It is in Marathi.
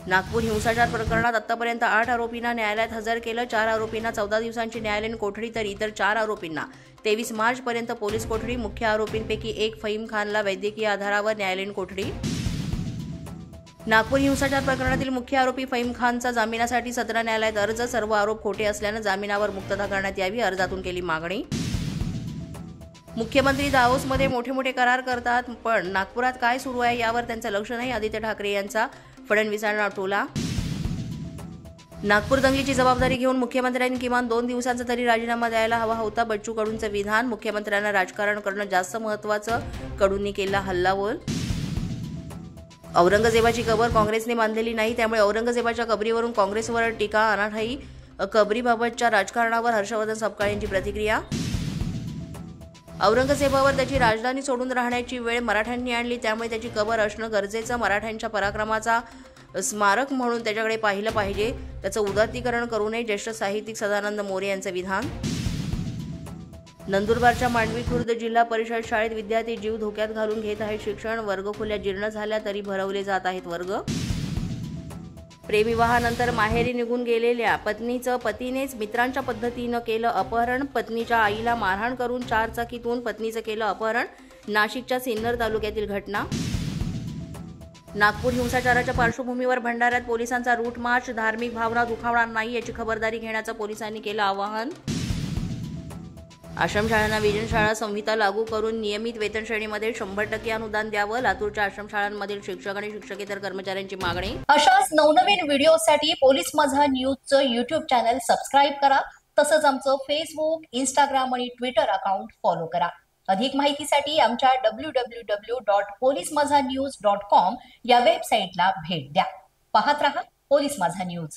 नागपूर हिंसाचार प्रकरणात आतापर्यंत 8 आरोपींना न्यायालयात हजर केलं। 4 आरोपींना 14 दिवसांची न्यायालयीन कोठडी तर इतर 4 आरोपींना 23 मार्चपर्यंत पोलीस कोठडी। मुख्य आरोपींपैकी एक फहीम खानला वैद्यकीय आधारावर न्यायालयीन कोठडी। नागपूर हिंसाचार प्रकरणातील मुख्य आरोपी फहीम खानचा जामिनासाठी सत्र न्यायालयात अर्ज। सर्व आरोप खोटे असल्याने जामिनावर मुक्तता करण्यात यावी, अर्जातून केली मागणी। मुख्यमंत्री दावोसमध्ये मोठे करार करतात, पण नागपुरात काय सुरू आहे यावर त्यांचं लक्ष नाही। आदित्य ठाकरे यांचा फडणवीसांना टोला। नागपूर दंगलीची जबाबदारी घेऊन मुख्यमंत्र्यांनी किमान 2 दिवसांचा तरी राजीनामा द्यायला हवा होता, बच्चू कडूंचं विधान। मुख्यमंत्र्यांना राजकारण करणं जास्त महत्त्वाचं, कडूंनी केला हल्लाबोल। औरंगजेबाची कबर काँग्रेसने बांधलेली नाही, त्यामुळे औरंगजेबाच्या कबरीवरून काँग्रेसवर टीका। अनाठायी कबरीबाबतच्या राजकारणावर हर्षवर्धन सपकाळ यांची प्रतिक्रिया। औरंगजेबावर त्याची राजधानी सोडून राहण्याची वेळ मराठ्यांनी आणली, त्यामुळे त्याची कबर असणं गरजेचं। मराठ्यांच्या पराक्रमाचा स्मारक म्हणून त्याच्याकडे पाहिलं पाहिजे, त्याचं उदात्तीकरण करू नये। ज्येष्ठ साहित्यिक सदानंद मोरे यांचं विधान। नंदुरबारच्या मांडवी खुर्द जिल्हा परिषद शाळेत विद्यार्थी जीव धोक्यात घालून घेत आहेत शिक्षण। वर्गखोल्या जीर्ण झाल्या तरी भरवले जात आहेत वर्ग। प्रेमविवाहानंतर माहेरी निघून गेलेल्या पत्नीचं पतीनेच मित्रांच्या पद्धतीनं केलं अपहरण। पत्नीच्या आईला मारहाण करून 4 चाकीतून पत्नीचं केलं अपहरण। नाशिकच्या सिन्नर तालुक्यातील घटना। नागपूर हिंसाचाराच्या पार्श्वभूमीवर भंडाऱ्यात पोलिसांचा रूट मार्च। धार्मिक भावना दुखावणार नाही याची खबरदारी घेण्याचं पोलिसांनी केलं आवाहन। आश्रमशाळांना वेतनशाळा संहिता लागू करून नियमित वेतन श्रेणीमध्ये 100% अनुदान द्यावं। लातूरच्या आश्रमशाळांमधील शिक्षक आणि शिक्षकेतर कर्मचाऱ्यांची मागणी। अशाच नवनवीन व्हिडिओसाठी पोलीस माझा न्यूजचं YouTube चॅनल सबस्क्राईब करा। तसंच आमचं फेसबुक, इंस्टाग्राम आणि ट्विटर अकाउंट फॉलो करा। अधिक माहितीसाठी आमच्या www.polismazhanews.com या वेबसाईटला भेट द्या। पाहत रहा पोलीस माझा न्यूज।